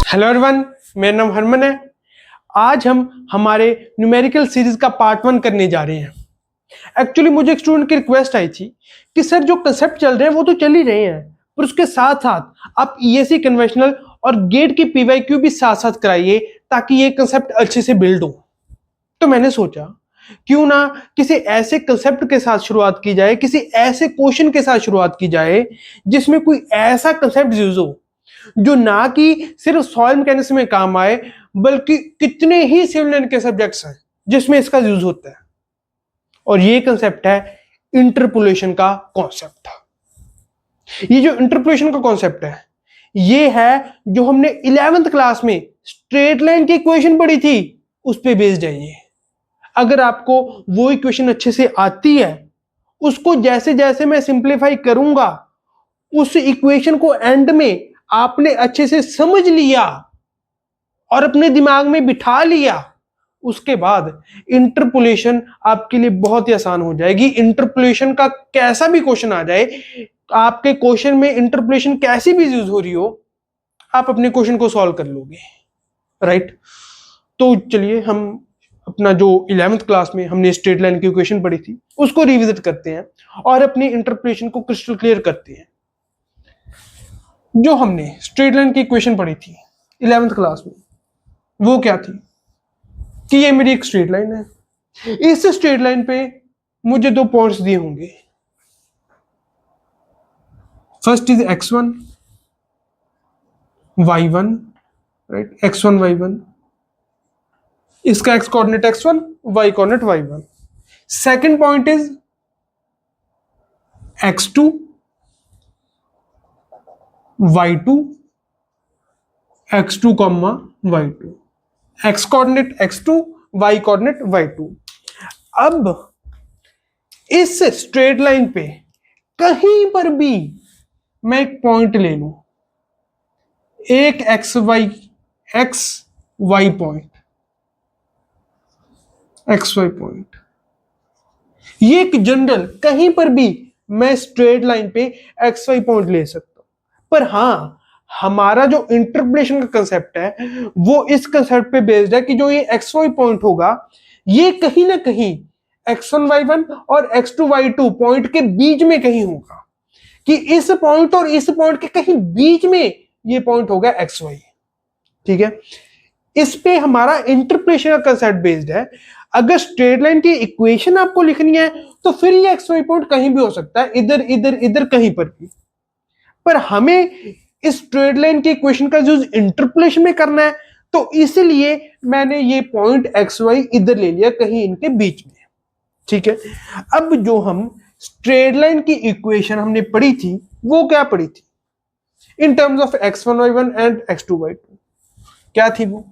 Hello everyone, मेरा नाम हरमन है। आज हम हमारे न्यूमेरिकल सीरीज का पार्ट 1 करने जा रहे हैं। एक्चुअली मुझे एक स्टूडेंट की रिक्वेस्ट आई थी कि सर जो कंसेप्ट चल रहे हैं वो तो चल ही रहे हैं, पर उसके साथ साथ आप ईएससी कन्वेंशनल और गेट की पीवाईक्यू भी साथ साथ कराइए ताकि ये कंसेप्ट अच्छे से बिल्ड हो। तो मैंने सोचा क्यों ना किसी ऐसे कंसेप्ट के साथ शुरुआत की जाए, किसी ऐसे क्वेश्चन के साथ शुरुआत की जाए जिसमें कोई ऐसा कंसेप्ट यूज हो जो ना कि सिर्फ सॉइल मैकेनिक्स में काम आए, बल्कि कितने ही सिविल लाइन के सब्जेक्ट्स हैं जिसमें इसका यूज होता है। और ये कंसेप्ट है इंटरपोलेशन का कॉन्सेप्ट। ये जो इंटरपोलेशन का कॉन्सेप्ट है, ये है जो हमने 11th क्लास में स्ट्रेट लाइन की इक्वेशन पढ़ी थी उस पे बेस्ड है ये। अगर आपको वो इक्वेशन अच्छे से आती है, उसको जैसे जैसे मैं सिंप्लीफाई करूंगा, उस इक्वेशन को एंड में आपने अच्छे से समझ लिया और अपने दिमाग में बिठा लिया, उसके बाद इंटरपोलेशन आपके लिए बहुत ही आसान हो जाएगी। इंटरपोलेशन का कैसा भी क्वेश्चन आ जाए, आपके क्वेश्चन में इंटरपोलेशन कैसी भी यूज हो रही हो, आप अपने क्वेश्चन को सॉल्व कर लोगे, राइट। तो चलिए हम अपना जो 11th क्लास में हमने स्ट्रेट लाइन की इक्वेशन पढ़ी थी उसको रिविजिट करते हैं और अपनी इंटरपोलेशन को क्रिस्टल क्लियर करते हैं। जो हमने स्ट्रेट लाइन की इक्वेशन पढ़ी थी 11th क्लास में, वो क्या थी कि ये मेरी एक स्ट्रेट लाइन है। इस स्ट्रेट लाइन पे मुझे दो पॉइंट्स दिए होंगे। First is x1 y1, right, x1 y1, इसका x coordinate x1, y coordinate y1। Second point is x2 y2, x2 comma y2, x coordinate x2, y coordinate y2। अब इस स्ट्रेट लाइन पे कहीं पर भी मैं एक पॉइंट ले लूं, एक x y point, x y point, ये एक जनरल कहीं पर भी मैं स्ट्रेट लाइन पे x y पॉइंट ले सकता हूं। पर हां, हमारा जो इंटरपोलेशन का कंसेप्ट है वो इस कंसेप्ट पे बेस्ड है कि जो ये एक्स वाई पॉइंट होगा, ये कहीं ना कहीं x1 y1 और x2 y2 पॉइंट के बीच में कहीं होगा, कि इस पॉइंट और इस पॉइंट के कहीं बीच में ये पॉइंट होगा एक्स वाई। ठीक है, इस पे हमारा इंटरपोलेशन का कंसेप्ट बेस्ड है। अगर स्ट्रेट लाइन की इक्वेशन आपको लिखनी है तो फिर ये एक्स वाई पॉइंट कहीं भी हो सकता है, इधर इधर इधर कहीं पर भी। पर हमें इस स्ट्रेट लाइन की इक्वेशन का यूज इंटरपोलेशन में करना है, तो इसलिए मैंने ये पॉइंट एक्स वाई इधर ले लिया, कहीं इनके बीच में। ठीक है, अब जो हम स्ट्रेट लाइन की इक्वेशन हमने पढ़ी थी वो क्या पढ़ी थी इन terms of x1 y1 and x2 y2? क्या थी वो?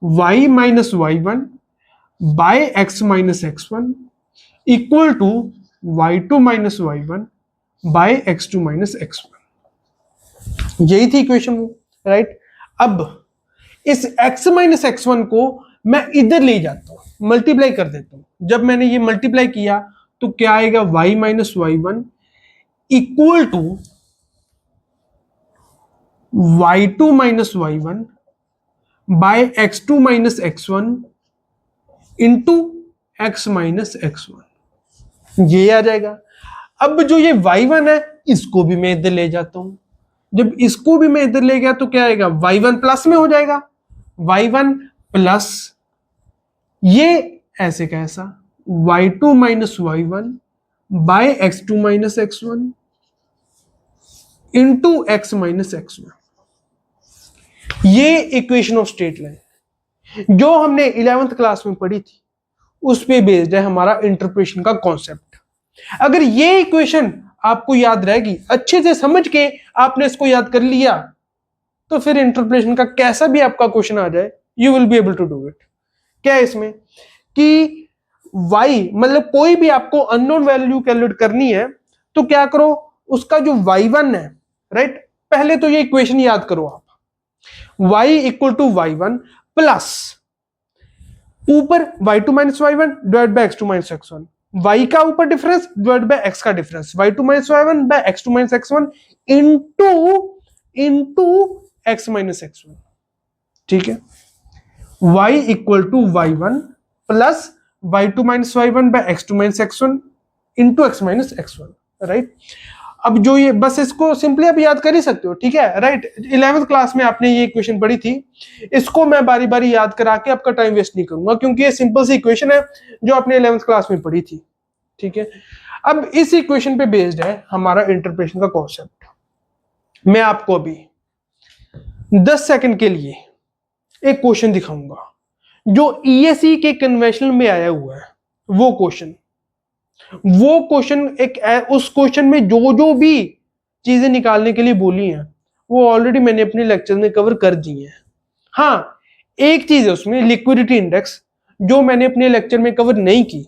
y minus y1 by x minus x1 equal to y2 minus y1 by x2 minus x1। यही थी इक्वेशन, राइट। अब इस x माइनस x1 को मैं इधर ले जाता हूं, मल्टीप्लाई कर देता हूं। जब मैंने ये मल्टीप्लाई किया तो क्या आएगा, y minus y1 equal to y2 minus y1 by x2 minus x1 into x minus x1, ये आ जाएगा। अब जो ये y1 है इसको भी मैं इधर ले जाता हूं। जब इसको भी मैं इधर ले गया तो क्या आएगा, y1 प्लस में हो जाएगा, y1 प्लस ये ऐसे कैसा y2 minus y1 by x2 minus x1 into x minus x1। ये इक्वेशन ऑफ स्ट्रेट लाइन जो हमने 11th क्लास में पढ़ी थी उस पे बेस्ड है हमारा इंटरप्रिटेशन का कॉन्सेप्ट। अगर ये इक्वेशन आपको याद रहेगी, अच्छे से समझ के आपने इसको याद कर लिया, तो फिर इंटरप्रिटेशन का कैसा भी आपका क्वेश्चन आ जाए, you will be able to do it. क्या है इसमें कि y मतलब कोई भी आपको अननोन वैल्यू कैलकुलेट करनी है तो क्या करो, उसका जो y1 है, राइट, पहले तो ये इक्वेशन याद करो आप, y equal to y1 plus ऊपर y2 minus y1 divide by x2 minus x1, y का ऊपर डिफरेंस डिवाइड बाय x का difference, y2 minus y1 by x2 minus x1 into x minus x1। ठीक है, y equal to y1 plus y2 minus y1 by x2 minus x1 into x minus x1, right. अब जो ये बस इसको simply आप याद कर ही सकते हो, ठीक है, राइट। 11th क्लास में आपने ये इक्वेशन पढ़ी थी, इसको मैं बारी बारी याद करा के आपका टाइम वेस्ट नहीं करूंगा, क्योंकि ये सिंपल सी इक्वेशन है जो आपने 11th क्लास में पढ़ी थी, ठीक है। अब इस इक्वेशन पे बेस्ड है हमारा इंटरप्रेशन का कॉन्सेप्ट। मैं आपको अभी 10 सेकंड के लिए एक क्वेश्चन दिखाऊंगा जो ईएसई के कन्वेंशनल में आया हुआ है। वो क्वेश्चन उस क्वेश्चन में जो जो भी चीजें निकालने के लिए बोली हैं वो ऑलरेडी मैंने अपने लेक्चर में कवर कर दी हैं। हाँ, एक चीज है उसमें लिक्विडिटी इंडेक्स जो मैंने अपने लेक्चर में कवर नहीं की,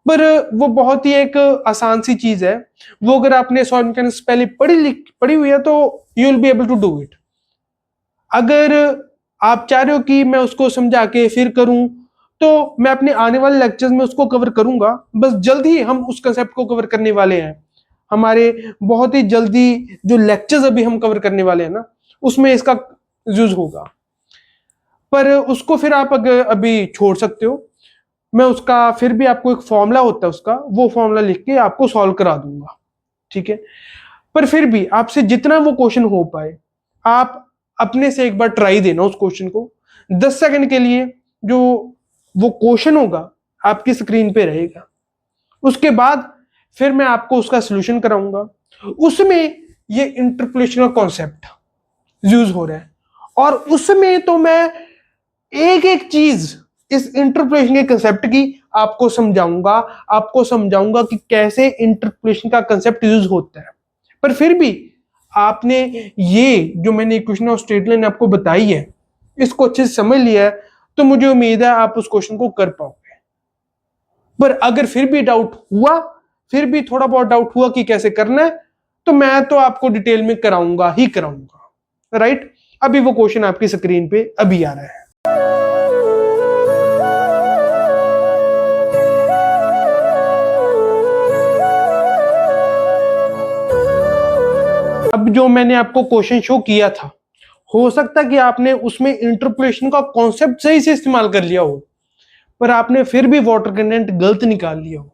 पर वो बहुत ही एक आसान सी चीज है। वो अगर आपने सॉइल मैकेनिक्स पहले पढ़ी हुई है तो you will be able to do it. अगर आप चाह रहे हो कि मैं उसको समझा के फिर करूं तो मैं अपने आने वाले लेक्चर्स में उसको कवर करूंगा। बस जल्द ही हम उस कंसेप्ट को कवर करने वाले हैं। हमारे बहुत ही जल्दी जो लेक्चर्स अभी हम कवर करने वाले हैं ना, उसमें इसका यूज होगा, पर उसको फिर आप अगर अभी छोड़ सकते हो। मैं उसका फिर भी आपको एक फॉर्मूला होता है उसका, वो फॉर्मूला लिख के आपको सॉल्व करा दूंगा, ठीक है। पर फिर भी आपसे जितना वो क्वेश्चन हो पाए आप अपने से एक बार ट्राई देना उस क्वेश्चन को। 10 सेकंड के लिए जो वो क्वेश्चन होगा आपकी स्क्रीन पे रहेगा, उसके बाद फिर मैं आपको उसका सॉल्यूशन कराऊंगा। उसमें ये इंटरपोलेशन का कॉन्सेप्ट यूज हो रहा है और उसमें तो मैं एक एक चीज इस इंटरपोलेशन के कंसेप्ट की आपको समझाऊंगा कि कैसे इंटरपोलेशन का कंसेप्ट यूज होता है। पर फिर भी आपने ये जो मैंने इक्वेशन ऑफ स्ट्रेट लाइन आपको बताई है इसको अच्छे से समझ लिया है, तो मुझे उम्मीद है आप उस क्वेश्चन को कर पाओगे। पर अगर फिर भी थोड़ा बहुत डाउट हुआ कि कैसे करना है, तो मैं तो आपको डिटेल में कराऊंगा, राइट। अभी वो क्वेश्चन आपकी स्क्रीन पे अभी आ रहा है। अब जो मैंने आपको क्वेश्चन शो किया था, हो सकता है कि आपने उसमें इंटरपोलेशन का कॉन्सेप्ट सही से इस्तेमाल कर लिया हो, पर आपने फिर भी वाटर कंटेंट गलत निकाल लिया हो,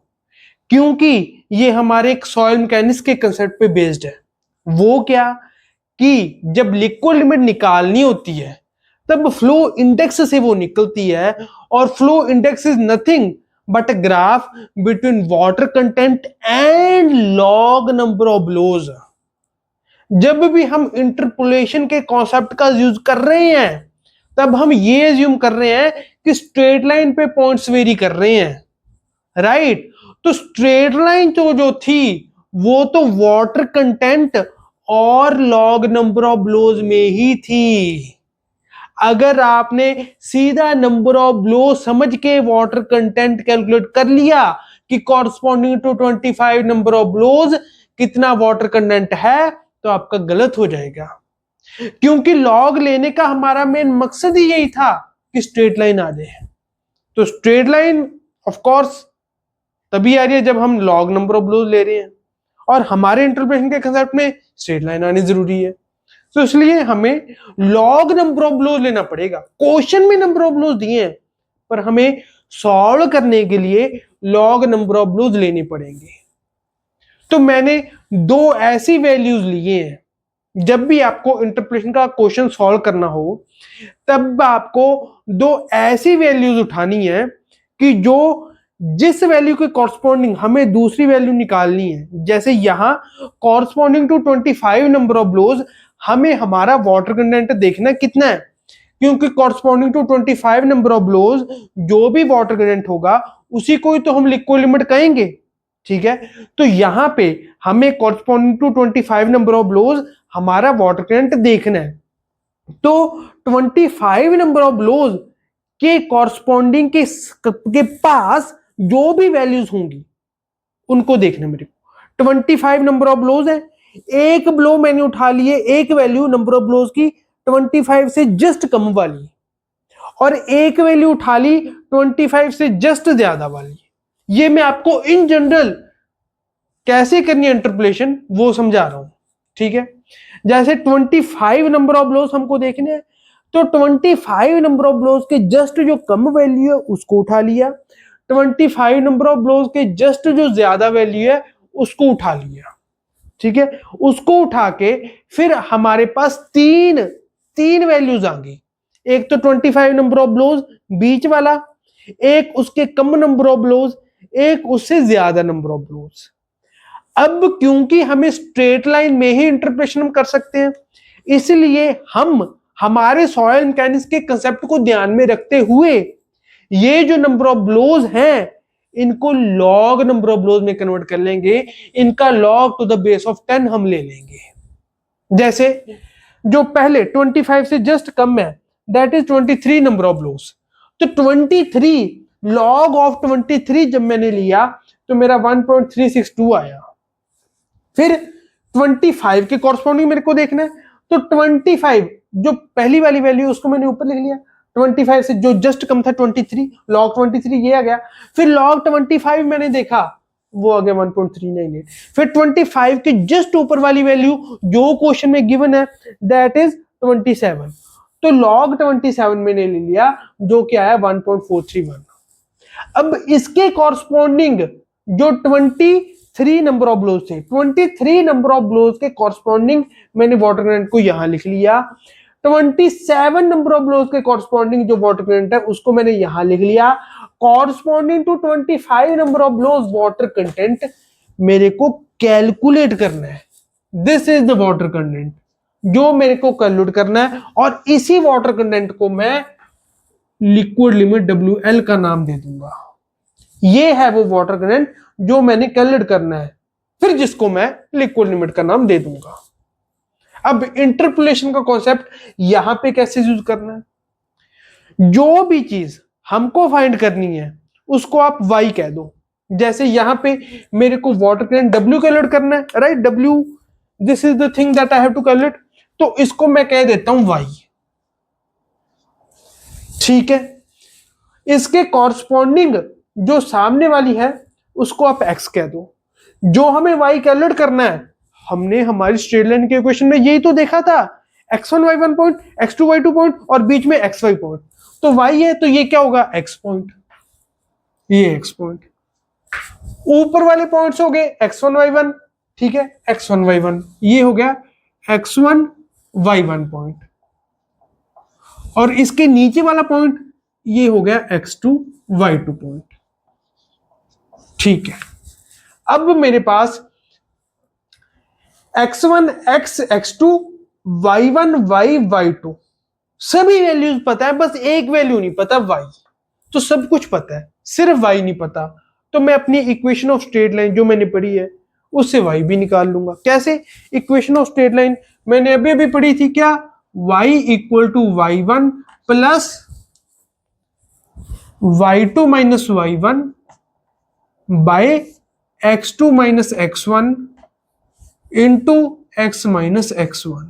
क्योंकि ये हमारे एक सॉइल मैकेनिक्स के कंसेप्ट पे बेस्ड है। वो क्या कि जब लिक्विड लिमिट निकालनी होती है तब फ्लो इंडेक्स से वो निकलती है, और flow index is nothing but a graph between water content and log number of blows. जब भी हम इंटरपोलेशन के कॉन्सेप्ट का यूज कर रहे हैं तब हम ये एज्यूम कर रहे हैं कि स्ट्रेट लाइन पे पॉइंट्स वेरी कर रहे हैं, राइट। तो स्ट्रेट लाइन तो जो थी वो तो वाटर कंटेंट और लॉग नंबर ऑफ ब्लोज में ही थी। अगर आपने सीधा नंबर ऑफ ब्लो समझ के वाटर कंटेंट कैलकुलेट कर लिया कि corresponding to 25 number of blows कितना वाटर कंटेंट है, तो आपका गलत हो जाएगा, क्योंकि लॉग लेने का हमारा मेन मकसद ही यही था कि स्ट्रेट लाइन आ जाए। तो स्ट्रेट लाइन ऑफ कोर्स तभी आ रही है जब हम लॉग नंबर ऑफ ब्लोज ले रहे हैं, और हमारे इंटरप्रिटेशन के कंसेप्ट में स्ट्रेट लाइन आनी जरूरी है। तो इसलिए हमें लॉग नंबर ऑफ ब्लोज लेना पड़ेगा। क्वेश्चन में नंबर ऑफ ब्लोज दिए हैं, पर हमें सॉल्व करने के लिए लॉग नंबर ऑफ ब्लोज लेने पड़ेंगे। तो मैंने दो ऐसी वैल्यूज लिए हैं, जब भी आपको इंटरप्रिटेशन का क्वेश्चन सॉल्व करना हो तब आपको दो ऐसी वैल्यूज उठानी है कि जो जिस वैल्यू के कॉरस्पॉन्डिंग हमें दूसरी वैल्यू निकालनी है। जैसे यहां corresponding to 25 number of blows हमें हमारा वाटर कंटेंट देखना कितना है, क्योंकि corresponding to 25 number of blows जो भी वाटर कंटेंट होगा उसी को ही तो हम लिक्विड लिमिट कहेंगे, ठीक है। तो यहां पे हमें corresponding to 25 number of blows हमारा वाटर कंटेंट देखना है। तो 25 नंबर ऑफ ब्लोज के कॉरस्पॉन्डिंग के पास जो भी वैल्यूज होंगी उनको देखना मेरे को। 25 नंबर ऑफ ब्लोज है, एक ब्लो मैंने उठा लिए, एक वैल्यू नंबर ऑफ ब्लोज की 25 से जस्ट कम वाली, और एक वैल्यू उठा ली 25 से जस्ट ज्यादा वाली। ये मैं आपको इन जनरल कैसे करनी है इंटरपोलेशन वो समझा रहा हूं, ठीक है। जैसे 25 नंबर ऑफ ब्लोज हमको देखने हैं, तो 25 नंबर ऑफ ब्लोज के जस्ट जो कम वैल्यू है उसको उठा लिया, 25 नंबर ऑफ ब्लोज के जस्ट जो ज्यादा वैल्यू है उसको उठा लिया। ठीक है, उसको उठा के फिर हमारे पास तीन वैल्यूज आ गई। एक तो 25 नंबर ऑफ ब्लोज बीच वाला, एक उसके कम नंबर ऑफ ब्लोज, एक उससे ज्यादा नंबर ऑफ ब्लोज। अब क्योंकि हमें स्ट्रेट लाइन में ही इंटरप्रेशन हम कर सकते हैं, इसलिए हम हमारे सॉइल मैकेनिक्स के कंसेप्ट को ध्यान में रखते हुए ये जो नंबर ऑफ ब्लोज हैं इनको लॉग नंबर ऑफ ब्लोज में कन्वर्ट कर लेंगे, इनका log to the base of 10 हम ले लेंगे। जैसे जो पहले 25 से जस्ट कम है that is 23 number of blows, तो 23 लॉग ऑफ 23 जब मैंने लिया तो मेरा 1.362 आया। फिर 25 के कॉरस्पॉन्डिंग मेरे को देखना है, तो 25 जो पहली वाली वैल्यू उसको मैंने ऊपर लिख लिया, 25 से जो जस्ट कम था 23, लॉग 23 ये आ गया। फिर लॉग 25 मैंने देखा वो आ गया 1.398। फिर 25 के जस्ट ऊपर वाली वैल्यू जो क्वेश्चन में गिवन है दैट इज 27, तो लॉग 27 मैंने ले लिया जो क्या है 1.431। अब इसके कॉरस्पॉन्डिंग जो 23 नंबर ऑफ ब्लोज थे, 23 नंबर ऑफ ब्लोज के कॉरस्पॉन्डिंग मैंने वाटर करंट को यहां लिख लिया, 27 नंबर ऑफ ब्लोज के कॉरस्पॉन्डिंग जो वाटर करंट है उसको मैंने यहां लिख लिया। Corresponding to 25 number of blows water content मेरे को कैलकुलेट करना है। This is the water content जो मेरे को कैलकुलेट करना है, और इसी वाटर कंटेंट को मैं लिक्विड लिमिट WL का नाम दे दूंगा। ये है वो वाटर कंटेंट जो मैंने कैलकुलेट करना है, फिर जिसको मैं लिक्विड लिमिट का नाम दे दूंगा। अब इंटरपोलेशन का कॉन्सेप्ट यहां पे कैसे यूज करना है, जो भी चीज हमको फाइंड करनी है उसको आप y कह दो। जैसे यहां पे मेरे को वाटर करंट W कैलकुलेट करना है, right, W this is the thing that I have to calculate, तो इसको मैं कह देता हूं y। ठीक है, इसके कॉरस्पॉन्डिंग जो सामने वाली है उसको आप x कह दो। जो हमें y कैलकुलेट करना है, हमने हमारी स्ट्रेट लाइन के इक्वेशन में यही तो देखा था, x1 y1 point, x2 y2 point और बीच में xy पॉइंट। तो y है तो ये क्या होगा x पॉइंट, ये x पॉइंट। ऊपर वाले पॉइंट्स हो गए x1 y1, ठीक है, x1 y1 ये हो गया x1 y1 पॉइंट, और इसके नीचे वाला पॉइंट ये हो गया x2 y2 पॉइंट। ठीक है, अब मेरे पास x1 x x2 y1 y y2 सभी वैल्यूज पता है, बस एक वैल्यू नहीं पता y। तो सब कुछ पता है, सिर्फ y नहीं पता, तो मैं अपनी इक्वेशन ऑफ स्ट्रेट लाइन जो मैंने पढ़ी है उससे y भी निकाल लूंगा। कैसे? इक्वेशन ऑफ स्ट्रेट लाइन मैंने अभी अभी पढ़ी थी, क्या, y equal to y1 plus y2 minus y1 by x2 minus x1 into x minus x1।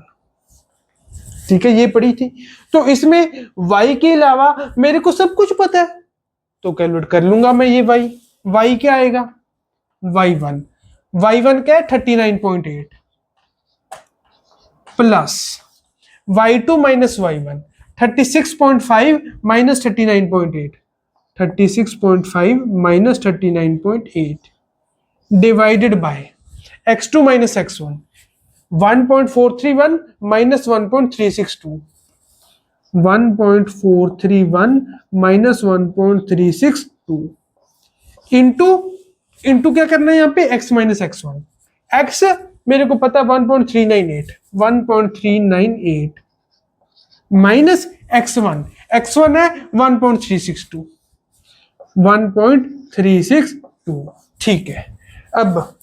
ठीक है, ये पढ़ी थी। तो इसमें y के अलावा मेरे को सब कुछ पता है, तो कैलकुलेट कर लूंगा मैं ये y क्या आएगा, y1 क्या है 39.8 plus y2 minus y1 36.5 minus 39.8, 36.5 minus 39.8 divided by x2 minus x1 1.431 minus 1.362, 1.431 minus 1.362 into क्या करना है यहाँ पे x माइनस x1। x मेरे को पता 1.398 माइनस x1 है 1.362। ठीक है, अब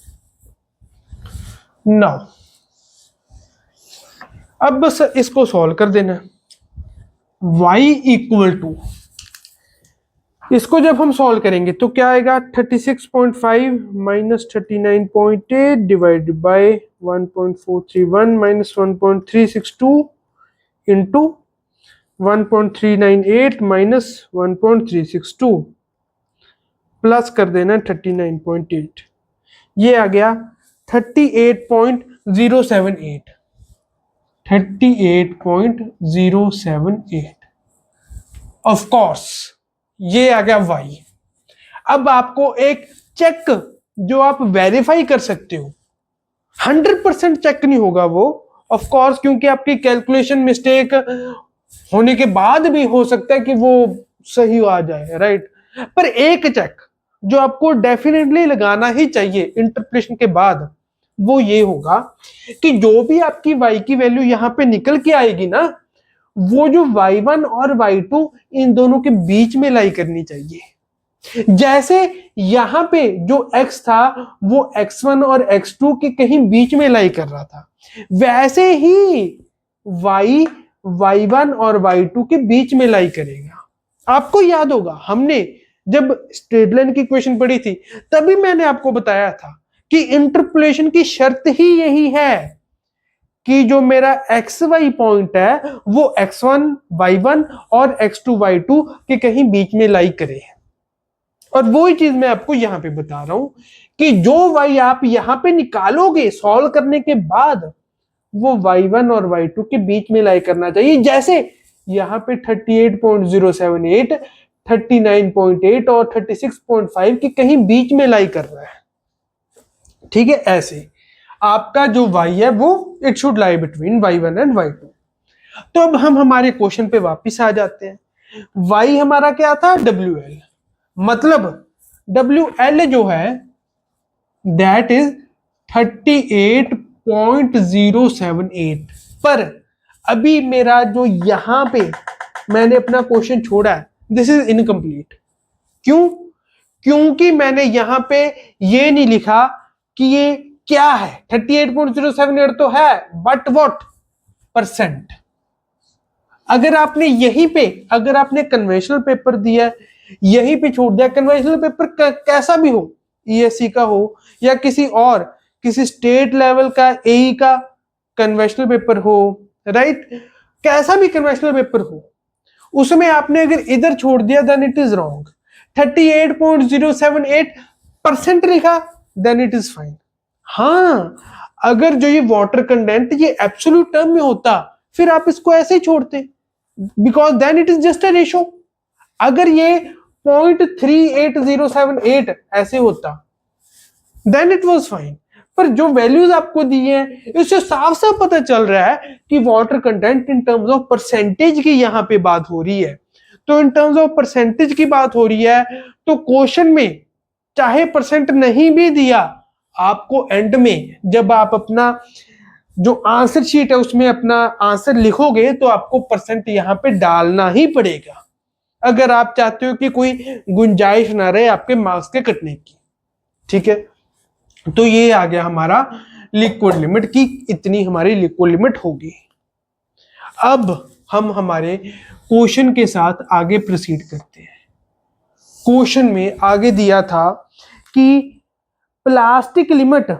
बस इसको सॉल्व कर देना। y इक्वल टू, इसको जब हम सॉल्व करेंगे तो क्या आएगा 36.5 minus 39.8 divided by 1.431 minus 1.362 into 1.398 minus 1.362 plus कर देना 39.8, ये आ गया 38.078, 38.078। ऑफ कोर्स ये आ गया y। अब आपको एक चेक जो आप वेरीफाई कर सकते हो, 100% चेक नहीं होगा वो, ऑफ कोर्स, क्योंकि आपकी कैलकुलेशन मिस्टेक होने के बाद भी हो सकता है कि वो सही आ जाए, राइट। पर एक चेक जो आपको डेफिनेटली लगाना ही चाहिए इंटरप्रिटेशन के बाद, वो ये होगा कि जो भी आपकी y की वैल्यू यहां पे निकल के आएगी ना, वो जो y1 और y2 इन दोनों के बीच में लाई करनी चाहिए। जैसे यहां पे जो x था वो x1 और x2 के कहीं बीच में लाई कर रहा था, वैसे ही y y1 और y2 के बीच में लाई करेगा। आपको याद होगा हमने जब स्ट्रेट लाइन की इक्वेशन पढ़ी थी, तभी मैंने आपको बताया था कि इंटरपोलेशन की शर्त ही यही है कि जो मेरा एक्स वाई पॉइंट है वो x1 y1 और x2 y2 के कहीं बीच में लाई करे। और वही चीज मैं आपको यहां पे बता रहा हूं कि जो y आप यहां पे निकालोगे सॉल्व करने के बाद, वो y1 और y2 के बीच में लाई करना चाहिए। जैसे यहां पे 38.078, 39.8 और 36.5 के कहीं बीच में लाई कर रहा है, ठीक है। ऐसे आपका जो y है वो it should lie between y1 and y2। तो अब हम हमारे क्वेश्चन पे वापस आ जाते हैं। y हमारा क्या था, WL, मतलब WL जो है दैट इज 38.078। पर अभी मेरा जो यहां पे मैंने अपना क्वेश्चन छोड़ा है, दिस इज इनकम्प्लीट। क्यों? क्योंकि मैंने यहां पे ये नहीं लिखा कि ये क्या है। 38.078 तो है, बट व्हाट परसेंट। अगर आपने यहीं पे, अगर आपने कन्वेंशनल पेपर दिया, यहीं पे छोड़ दिया, कन्वेंशनल पेपर कैसा भी हो, ईएससी का हो या किसी और, किसी स्टेट लेवल का एई का कन्वेंशनल पेपर हो, राइट, कैसा भी कन्वेंशनल पेपर हो, उसमें आपने अगर इधर छोड़ दिया देन इट इज रॉन्ग। 38.078% लिखा देन इट इज फाइन। हाँ, अगर जो ये वाटर कंटेंट ये एब्सोल्यूट टर्म में होता, फिर आप इसको ऐसे ही छोड़ते, because then it is just a ratio. अगर ये 0.38078 ऐसे होता देन इट वाज फाइन। पर जो वैल्यूज आपको दी है इससे साफ साफ पता चल रहा है कि water content in terms of percentage की यहां पे बात हो रही है। तो इन टर्म्स ऑफ परसेंटेज की बात हो रही है, तो क्वेश्चन में चाहे परसेंट नहीं भी दिया, आपको एंड में जब आप अपना जो आंसर शीट है उसमें अपना आंसर लिखोगे तो आपको परसेंट यहां पे डालना ही पड़ेगा, अगर आप चाहते हो कि कोई गुंजाइश ना रहे आपके मार्क्स के कटने की, ठीक है। तो ये आ गया हमारा लिक्विड लिमिट की, इतनी हमारी लिक्विड लिमिट होगी। अब हम हमारे क्वेश्चन के साथ आगे प्रोसीड करते हैं। क्वेश्चन में आगे दिया था कि plastic limit,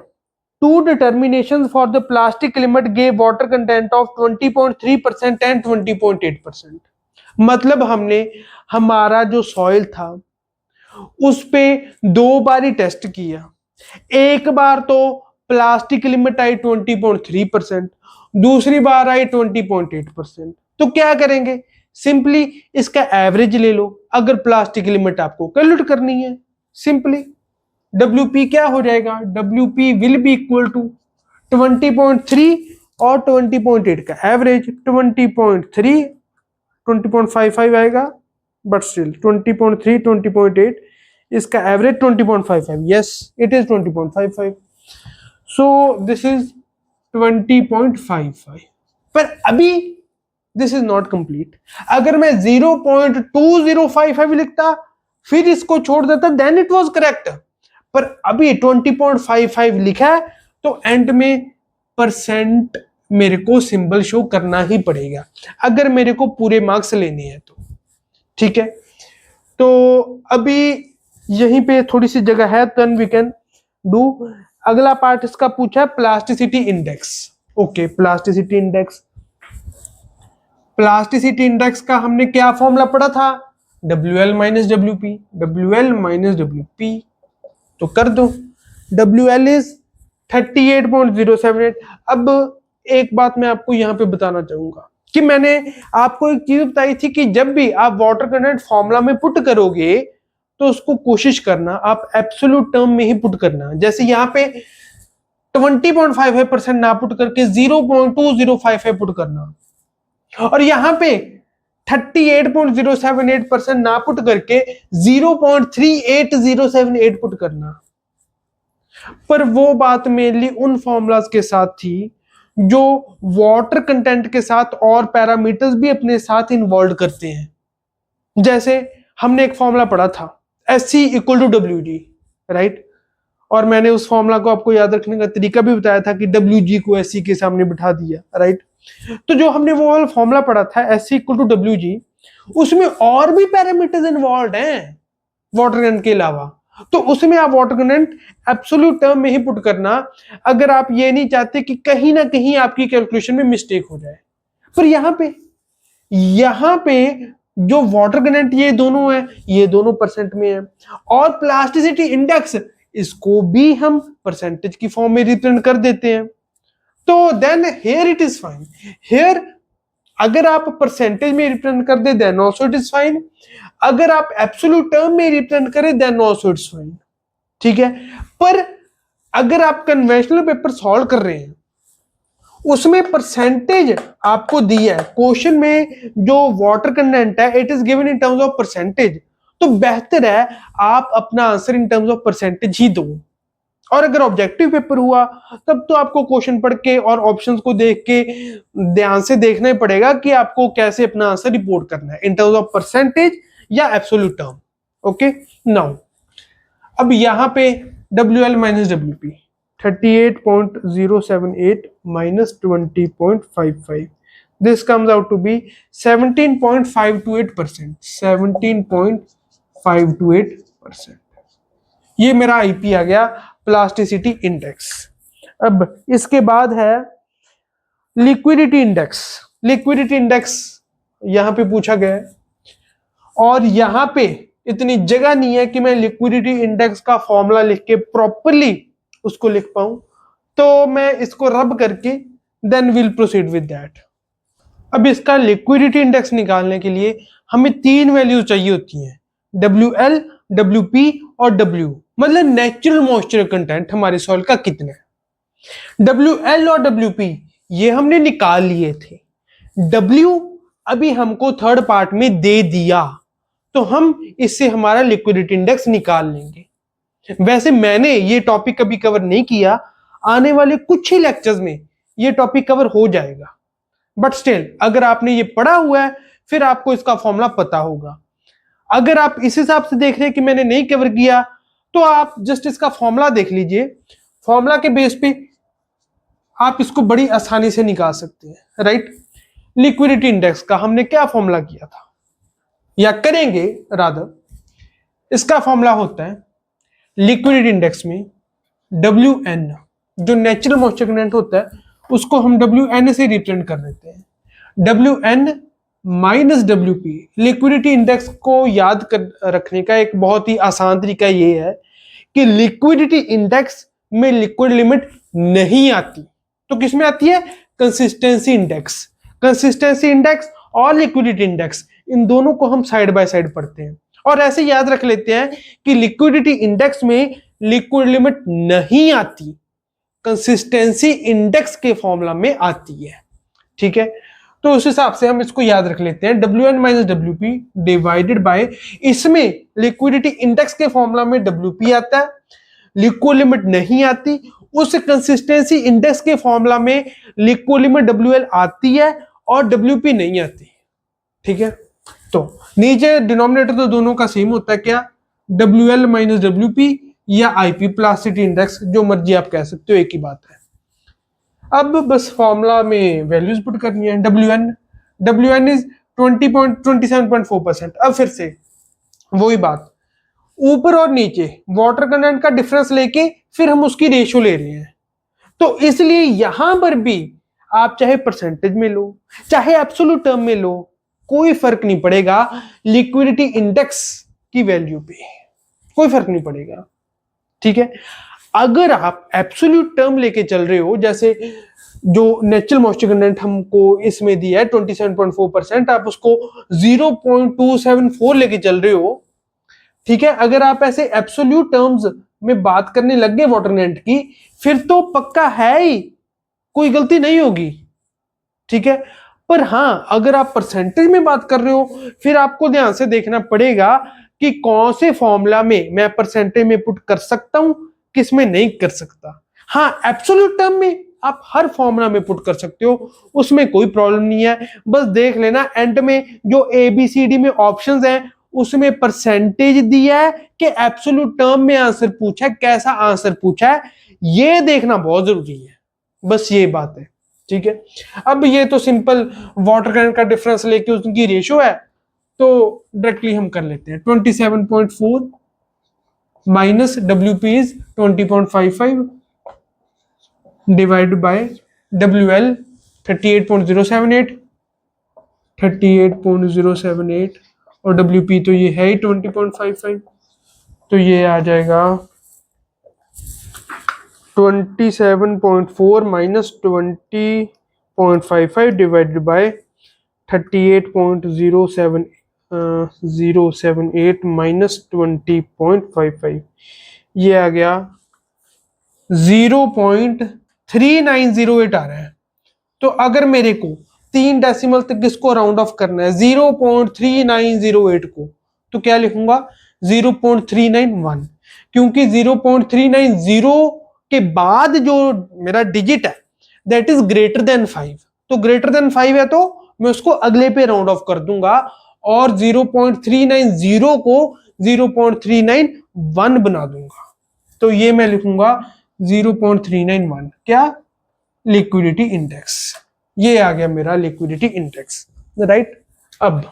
two determinations for the plastic limit gave water content of 20.3% and 20.8%। मतलब हमने हमारा जो सॉइल था उस पे दो बार ही टेस्ट किया। एक बार तो प्लास्टिक लिमिट आई 20.3%, दूसरी बार आई 20.8%। तो क्या करेंगे, सिंपली इसका एवरेज ले लो। अगर प्लास्टिक लिमिट आपको कैलकुलेट करनी है, सिंपली WP क्या हो जाएगा, WP will be equal to 20.3 और 20.8 का एवरेज। 20.3 20.55 आएगा, बट स्टिल 20.3 20.8, इसका average 20.55। Yes it is 20.55, so this is 20.55। पर अभी दिस इज नॉट कंप्लीट। अगर मैं 0.2055 लिखता फिर इसको छोड़ देता देन इट वाज करेक्ट, पर अभी 20.55 लिखा है तो एंड में परसेंट मेरे को सिंबल शो करना ही पड़ेगा अगर मेरे को पूरे मार्क्स लेने हैं तो, ठीक है। तो अभी यहीं पे थोड़ी सी जगह है, देन वी कैन डू अगला पार्ट। इसका पूछा है plasticity index. Okay, plasticity index, plasticity index का हमने क्या फॉर्मूला पढ़ा था, WL minus WP, WL minus WP। तो कर दो, WL इज 38.078। अब एक बात मैं आपको यहां पे बताना चाहूंगा कि मैंने आपको एक चीज बताई थी कि जब भी आप वाटर कंटेंट फॉर्मूला में पुट करोगे तो उसको कोशिश करना आप एब्सोल्यूट टर्म में ही पुट करना। जैसे यहाँ पे 20.55% ना पुट करके 0.2055 पुट करना, और यहां पे 38.078% ना पुट करके 0.38078 पुट करना। पर वो बात मेनली उन फॉर्मूलाज के साथ थी जो वाटर कंटेंट के साथ और पैरामीटर्स भी अपने साथ इन्वॉल्व करते हैं। जैसे हमने एक फॉर्मूला पढ़ा था SC equal to WG, right, और मैंने उस फॉर्मूला को आपको याद रखने का तरीका भी बताया था कि WG को SC के सामने बिठा दिया, राइट। तो जो हमने वो वाला फॉर्मूला पढ़ा था SC इक्वल टू WG, उसमें और भी पैरामीटर्स इन्वॉल्व हैं वाटर कंटेंट के अलावा, तो उसमें आप वाटर कंटेंट एब्सोल्यूट टर्म में ही पुट करना अगर आप ये नहीं चाहते कि कहीं ना कहीं आपकी कैलकुलेशन में मिस्टेक हो जाए। पर यहां पे जो वाटर कंटेंट ये दोनों है, ये दोनों परसेंट में है, और प्लास्टिसिटी इंडेक्स इसको भी हम परसेंटेज की फॉर्म में रिप्रेजेंट कर देते हैं। तो then here it is fine. Here अगर आप परसेंटेज में रिप्रेजेंट कर दे then also it is fine, अगर आप एब्सोल्यूट टर्म में रिप्रेजेंट करें देन आल्सो इट्स फाइन, ठीक है। पर अगर आप कन्वेंशनल पेपर सॉल्व कर रहे हैं उसमें परसेंटेज आपको दिया है, क्वेश्चन में जो वाटर कंटेंट है it is given in terms of percentage, तो बेहतर है आप अपना answer in terms of percentage ही दो। और अगर ऑब्जेक्टिव पेपर हुआ तब तो आपको क्वेश्चन पढ़ के और ऑप्शंस को देख के ध्यान से देखना ही पड़ेगा कि आपको कैसे अपना आंसर रिपोर्ट करना है इन टर्म्स ऑफ परसेंटेज या एब्सोल्यूट टर्म। ओके, नाउ अब यहां पे WL minus WP 38.078 minus 20.55, this comes out to be 17.528%, 17.528%। ये मेरा आईपी आ गया प्लास्टिसिटी इंडेक्स। अब इसके बाद है लिक्विडिटी इंडेक्स। लिक्विडिटी इंडेक्स यहां पे पूछा गया है, और यहां पे इतनी जगह नहीं है कि मैं लिक्विडिटी इंडेक्स का फॉर्मूला लिख के प्रॉपरली उसको लिख पाऊं, तो मैं इसको रब करके then will proceed with that. अब इसका लिक्विडिटी इंडेक्स निकालने के लिए हमें तीन वैल्यूज चाहिए होती हैं, WL, WP और W, मतलब नेचुरल मॉइस्चर कंटेंट हमारे सॉइल का कितना है। WL और WP ये हमने निकाल लिए थे, W अभी हमको थर्ड पार्ट में दे दिया, तो हम इससे हमारा लिक्विडिटी इंडेक्स निकाल लेंगे। वैसे मैंने ये टॉपिक कभी कवर नहीं किया, आने वाले कुछ ही लेक्चर्स में ये टॉपिक कवर हो जाएगा, बट स्टिल अगर आपने ये पढ़ा हुआ है फिर आपको इसका फॉर्मूला पता होगा। अगर आप इस हिसाब से देख रहे हैं कि मैंने नहीं कवर किया तो आप जस्ट इसका फॉर्मूला देख लीजिए, फॉर्मूला के बेस पे आप इसको बड़ी आसानी से निकाल सकते हैं, राइट। लिक्विडिटी इंडेक्स का हमने क्या फॉर्मूला किया था या करेंगे रादर, इसका फॉर्मूला होता है लिक्विडिटी इंडेक्स में WN, जो नेचुरल मॉइस्चर कंटेंट होता है उसको हम WN से रिप्रेजेंट कर देते हैं, WN minus WP। Liquidity index को याद कर रखने का एक बहुत ही आसान तरीका ये है कि लिक्विडिटी इंडेक्स में लिक्विड लिमिट नहीं आती, तो किसमें आती है, कंसिस्टेंसी इंडेक्स। कंसिस्टेंसी इंडेक्स और लिक्विडिटी इंडेक्स इन दोनों को हम साइड बाय साइड पढ़ते हैं, और ऐसे याद रख लेते हैं कि लिक्विडिटी इंडेक्स में लिक्विड लिमिट नहीं आती, कंसिस्टेंसी इंडेक्स के फॉर्मूला में आती है, ठीक है। तो उस हिसाब से हम इसको याद रख लेते हैं, WN minus WP divided by, इसमें लिक्विडिटी इंडेक्स के फॉर्मूला में WP आता है, लिक्विड लिमिट नहीं आती, उस कंसिस्टेंसी इंडेक्स के फॉर्मूला में लिक्विड लिमिट WL आती है और WP नहीं आती, ठीक है। तो नीचे डिनोमिनेटर तो दोनों का सेम होता है, क्या, WL माइनस WP या IP प्लास्टिसिटी इंडेक्स, जो मर्जी आप कह सकते हो, एक ही बात है। अब बस फॉर्मूला में वैल्यूज पुट करनी है। WN is 27.4%। अब फिर से वही बात, ऊपर और नीचे वाटर कंटेंट का डिफरेंस लेके फिर हम उसकी रेशियो ले रहे हैं, तो इसलिए यहां पर भी आप चाहे परसेंटेज में लो चाहे एब्सोल्यूट टर्म में लो, कोई फर्क नहीं पड़ेगा लिक्विडिटी इंडेक्स की वैल्यू पे, कोई फर्क नहीं पड़ेगा, ठीक है। अगर आप एब्सोल्यूट टर्म लेके चल रहे हो, जैसे जो नेचुरल मॉइस्चर कंटेंट हमको इसमें दिया है 27.4%, आप उसको 0.274 लेके चल रहे हो, ठीक है। अगर आप ऐसे एब्सोल्यूट टर्म्स में बात करने लग गए वाटर कंटेंट की, फिर तो पक्का है ही, कोई गलती नहीं होगी, ठीक है। पर हां, अगर आप परसेंटेज में बात कर रहे हो, फिर आपको ध्यान से देखना पड़ेगा कि कौन से फॉर्मूला में मैं परसेंटेज में पुट कर सकता हूं, किस में नहीं कर सकता। हाँ, एब्सोल्यूट टर्म में आप हर फॉर्मूला में पुट कर सकते हो, उसमें कोई प्रॉब्लम नहीं है। बस देख लेना एंड में जो ABCD में ऑप्शंस हैं उसमें परसेंटेज दिया है कि एब्सोल्यूट टर्म में आंसर पूछा है, कैसा आंसर पूछा है, ये देखना बहुत जरूरी है। बस ये बात है, ठीक है। अब ये तो सिंपल वाटर करंट का डिफरेंस लेके उनकी रेशियो है, तो डायरेक्टली हम कर लेते हैं। 27.4 minus WP is 20.55 divide by WL 38.078 और WP तो ये है ही 20.55, तो ये आ जाएगा 27.4 माइनस 20.55 डिवाइडेड बाय 38.078 माइनस 20.55, ये आ गया 0.3908 आ रहा है। तो अगर मेरे को 3 डेसिमल तक इसको राउंड ऑफ करना है 0.3908 को, तो क्या लिखूंगा 0.391, क्योंकि 0.390 के बाद जो मेरा डिजिट है दैट इज ग्रेटर देन 5, तो ग्रेटर देन 5 है तो मैं उसको अगले पे राउंड ऑफ कर दूंगा और 0.390 को 0.391 बना दूंगा, तो ये मैं लिखूंगा 0.391, क्या, लिक्विडिटी इंडेक्स। ये आ गया मेरा लिक्विडिटी इंडेक्स, राइट। अब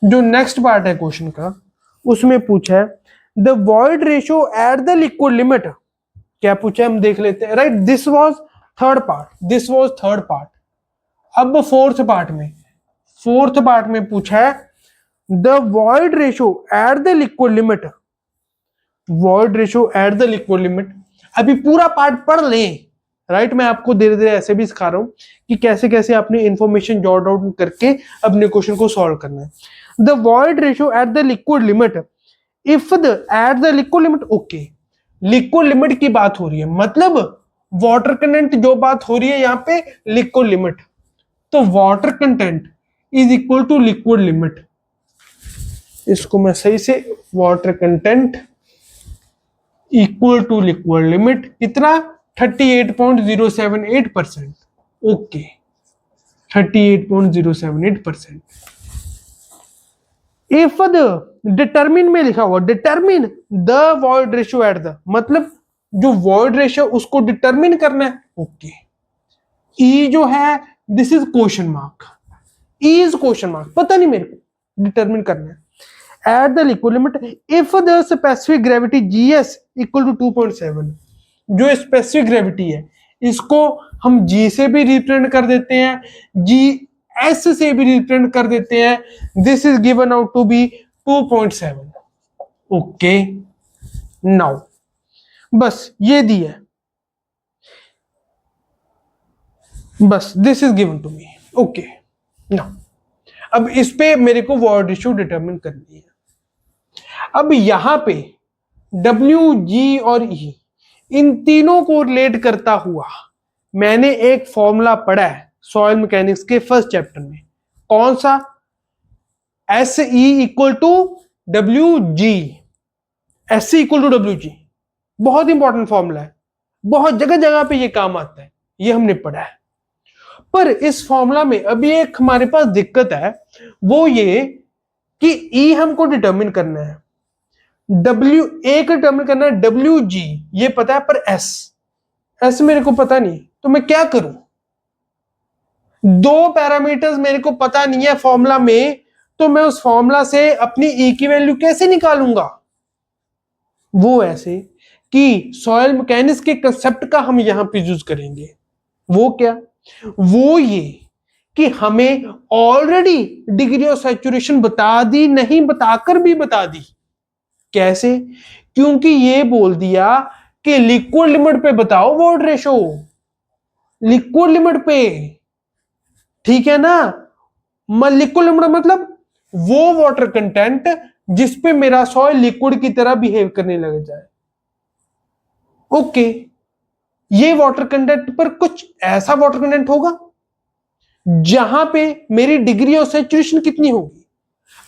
जो नेक्स्ट पार्ट है क्वेश्चन का, उसमें पूछा है the void ratio at the liquid limit, क्या पूछा है हम देख लेते हैं, right. This was third part. अब फोर्थ पार्ट में पूछा है the void ratio at the liquid limit. अभी पूरा पार्ट पढ़ लें, राइट। मैं आपको धीरे धीरे ऐसे भी सिखा रहा हूं कि कैसे कैसे अपनी इंफॉर्मेशन जॉट डाउन करके अपने क्वेश्चन को सॉल्व करना है। The void ratio at the liquid limit, if the eight the liquid limit, okay, liquid limit की बात हो रही है, मतलब वाटर कंटेंट जो बात हो रही है यहाँ पे लिक्विड लिमिट, तो water content is equal to liquid limit. इसको मैं सही से, water content equal to liquid limit, कितना, 38.078%, ओके, 38.078%। इफ द डिटरमिन में लिखा हुआ, determine the void ratio at the, मतलब जो वॉइड रेशियो उसको डिटरमिन करना है, ओके। ई जो है this is question mark, e is question mark, पता नहीं मेरे को, डिटरमिन करना है at the liquid limit if the specific gravity GS equal to 2.7। जो स्पेसिफिक ग्रेविटी है इसको हम G से भी रिप्रेजेंट कर देते हैं, GS से भी रिप्रेजेंट कर देते हैं, this is given out to be 2.7, okay. Now बस ये दिया है, बस this is given to me, okay. Now अब इस पे मेरे को वॉइड रेशियो डिटरमिन करनी है। अब यहां पे W, G और E इन तीनों को रिलेट करता हुआ मैंने एक फॉर्मूला पढ़ा है सॉइल मैकेनिक्स के फर्स्ट चैप्टर में, कौन सा, SE equal to WG, SE equal to WG, बहुत इंपॉर्टेंट फॉर्मूला है, बहुत जगह जगह पे ये काम आता है, ये हमने पढ़ा है। पर इस फॉर्मूला में अभी एक हमारे पास दिक्कत है, वो ये कि E हमको डिटरमिन करना है, A का डिटरमिन करना है, WG ये पता है, पर S मेरे को पता नहीं, तो मैं क्या करूं, दो पैरामीटर्स मेरे को पता नहीं है फॉर्मूला में, तो मैं उस फॉर्मूला से अपनी E की वैल्यू कैसे निकालूंगा। वो ऐसे कि सॉइल मैकेनिक्स के कंसेप्ट का हम यहां पे यूज करेंगे। वो क्या, वो ये कि हमें ऑलरेडी डिग्री ऑफ सैचुरेशन बता दी, नहीं बताकर भी बता दी। कैसे, क्योंकि ये बोल दिया कि लिक्विड लिमिट पे बताओ वॉइड रेशो, लिक्विड लिमिट पे, ठीक है ना। लिक्विड लिमिट मतलब वो वाटर कंटेंट जिसपे मेरा सॉइल लिक्विड की तरह बिहेव करने लग जाए। ओके, ये वाटर कंटेंट पर कुछ ऐसा वाटर कंटेंट होगा जहां पे मेरी डिग्री ऑफ सैचुरेशन कितनी होगी।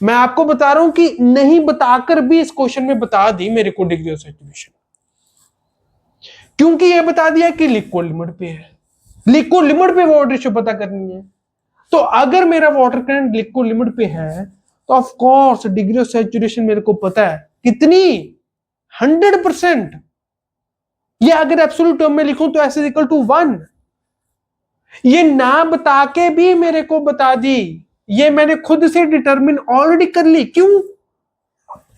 मैं आपको बता रहा हूं कि नहीं बताकर भी इस क्वेश्चन में बता दी मेरे को डिग्री ऑफ सैचुरेशन, क्योंकि ये बता दिया कि लिक्विड लिमिट पे है, लिक्विड लिमिट पे वाटर रेशियो पता करनी है। तो अगर मेरा वाटर करंट लिक्विड लिमिट पे है तो of course degree of saturation मेरे को पता है कितनी, 100%। ये अगर एब्सोल्यूट टर्म में लिखूं तो S इक्वल टू 1। ये ना बता के भी मेरे को बता दी, ये मैंने खुद से डिटरमिन ऑलरेडी कर ली। क्यों?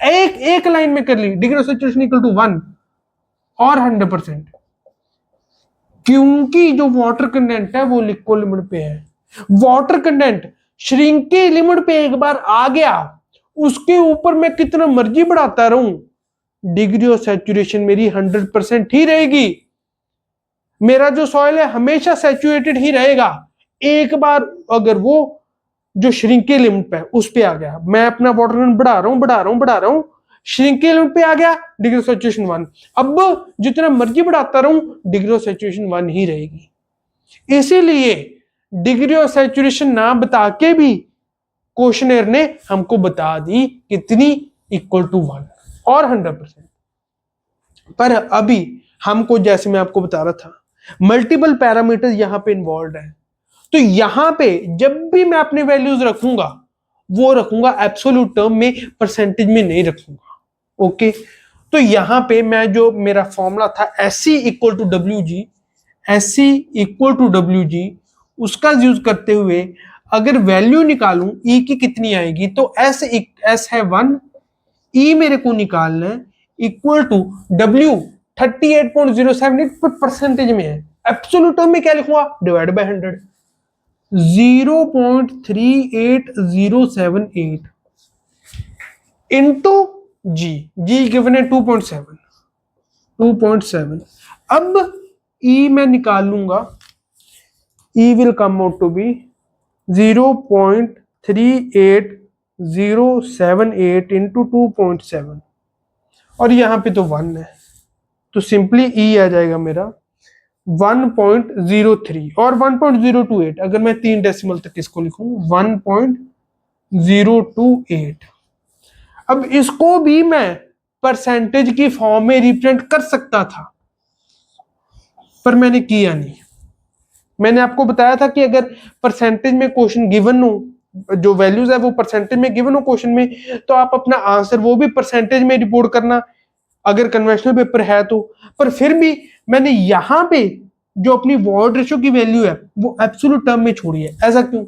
एक लाइन में कर ली, degree of saturation equal to 1 और 100%, क्योंकि जो वाटर कंटेंट है वो लिक्विड लिमिट पे है। वाटर कंटेंट श्रिंकी लिमिट पे एक बार आ गया, उसके ऊपर मैं कितना मर्जी बढ़ाता रहूं, डिग्री ऑफ सैचुरेशन मेरी 100% ही रहेगी। मेरा जो सॉइल है हमेशा सैचुरेटेड ही रहेगा। एक बार अगर वो जो श्रिंकी लिमिट पे उस पे आ गया, मैं अपना वाटर कंटेंट बढ़ा रहा हूं, श्रिंकी लिमिट पे आ गया, डिग्री ऑफ सैचुरेशन 1। अब जितना मर्जी बढ़ाता रहूं, डिग्री ऑफ सैचुरेशन 1 ही रहेगी। इसीलिए डिग्री ऑफ सैचुरेशन ना बता के भी क्वेश्चनर ने हमको बता दी कितनी, इक्वल टू 1 और 100%। पर अभी हमको, जैसे मैं आपको बता रहा था, मल्टीपल पैरामीटर यहां पे इन्वॉल्व है। तो यहां पे जब भी मैं अपने वैल्यूज रखूंगा वो रखूंगा एब्सोल्यूट टर्म में, परसेंटेज में नहीं रखूंगा। ओके, तो यहां पे मैं जो मेरा फॉर्मूला था SC equal to WG, SC equal to WG, उसका यूज करते हुए अगर वैल्यू निकालूं E की कितनी आएगी, तो S है 1, E मेरे को निकालना है इक्वल टू W 38.078 परसेंटेज में है। एब्सोल्यूट टर्म में क्या लिखूंगा, divide by 100, 0.38078 into G given है 2.7। अब E मैं निकाल लूंगा, E will come out to be 0.38078 into 2.7, और यहां पे तो 1 है, तो सिंपली E आ जाएगा मेरा 1.03 और 1.028। अगर मैं 3 डेसिमल तक इसको लिखूं 1.028। अब इसको भी मैं परसेंटेज की फॉर्म में रिप्रेजेंट कर सकता था, पर मैंने किया नहीं। मैंने आपको बताया था कि अगर परसेंटेज में क्वेश्चन गिवन हो, जो वैल्यूज है वो परसेंटेज में गिवन हो क्वेश्चन में, तो आप अपना आंसर वो भी परसेंटेज में रिपोर्ट करना, अगर कन्वेंशनल पेपर है तो। पर फिर भी मैंने यहां पे जो अपनी वॉइड रेशियो की वैल्यू है वो एब्सोल्यूट टर्म में छोड़ी है। ऐसा क्यों?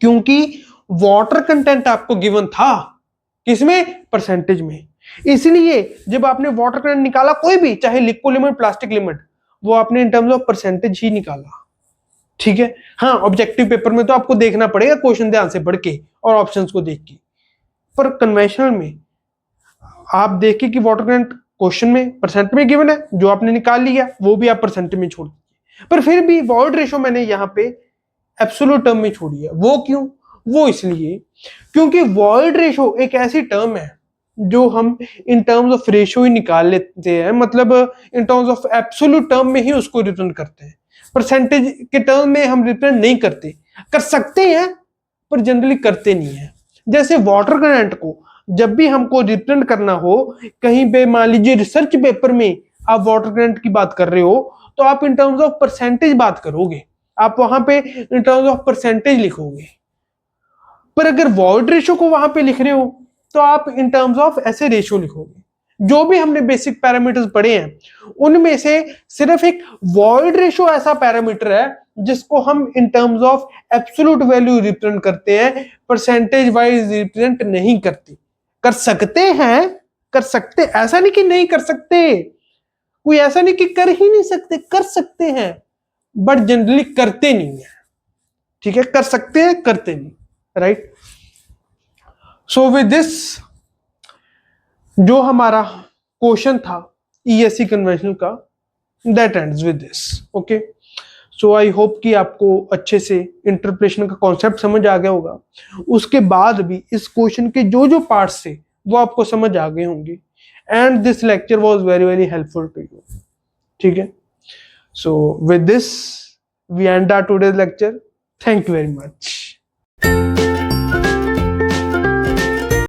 क्योंकि वाटर कंटेंट आपको गिवन था, किसमें, परसेंटेज में। इसलिए जब आपने वाटर कंटेंट निकाला कोई भी, चाहे लिक्विड लिमिट प्लास्टिक लिमिट, वो आपने इन टर्म्स ऑफ परसेंटेज ही निकाला, ठीक है। हाँ, ऑब्जेक्टिव पेपर में तो आपको देखना पड़ेगा क्वेश्चन ध्यान से पढ़ के और ऑप्शंस को देख के, पर कन्वेंशनल में आप देखिए कि वाटर कंटेंट क्वेश्चन में परसेंट में गिवन है, जो आपने निकाल लिया वो भी आप परसेंट में छोड़ दीजिए, पर फिर भी वॉइड रेशियो मैंने यहाँ पे एब्सोल्यूट टर्म में छोड़ी है। वो क्यों? वो इसलिए क्योंकि वॉइड रेशियो एक ऐसी टर्म है जो हम इन टर्म्स ऑफ रेशियो ही निकाल लेते हैं, मतलब इन टर्म्स ऑफ एब्सोल्यूट टर्म में ही उसको रिप्रेजेंट करते हैं, परसेंटेज के टर्म में हम रिप्रेजेंट नहीं करते। कर सकते हैं पर जनरली करते नहीं है। जैसे वाटर कंटेंट को जब भी हमको रिप्रेजेंट करना हो कहीं पे, मान लीजिए रिसर्च पेपर में आप वाटर कंटेंट की बात कर रहे हो, तो आप इन टर्म्स ऑफ परसेंटेज बात करोगे, आप वहां पे इन टर्म्स ऑफ परसेंटेज लिखोगे। पर अगर वॉइड रेशियो को वहां पे लिख रहे हो तो आप इन टर्म्स ऑफ ऐसे रेशियो लिखोगे। जो भी हमने बेसिक पैरामीटर्स पढ़े हैं उनमें से सिर्फ एक वॉइड रेशियो ऐसा पैरामीटर है जिसको हम इन terms of absolute value represent करते हैं, परसेंटेज वाइज रिप्रेजेंट नहीं करते। कर सकते हैं, कर सकते, ऐसा नहीं कि नहीं कर सकते, कोई ऐसा नहीं कि कर ही नहीं सकते, कर सकते हैं, बट जनरली करते नहीं है, ठीक है। कर सकते हैं, करते नहीं, राइट। सो विद दिस जो हमारा क्वेश्चन था ESC कन्वेंशनल का, that ends with this. Okay, so I hope कि आपको अच्छे से इंटरप्रेशन का कॉन्सेप्ट समझ आ गया होगा। उसके बाद भी इस क्वेश्चन के जो जो पार्ट्स थे वो आपको समझ आ गए होंगे, and this lecture was very very helpful to you. ठीक है, so with this we end our today's lecture. Thank you very much.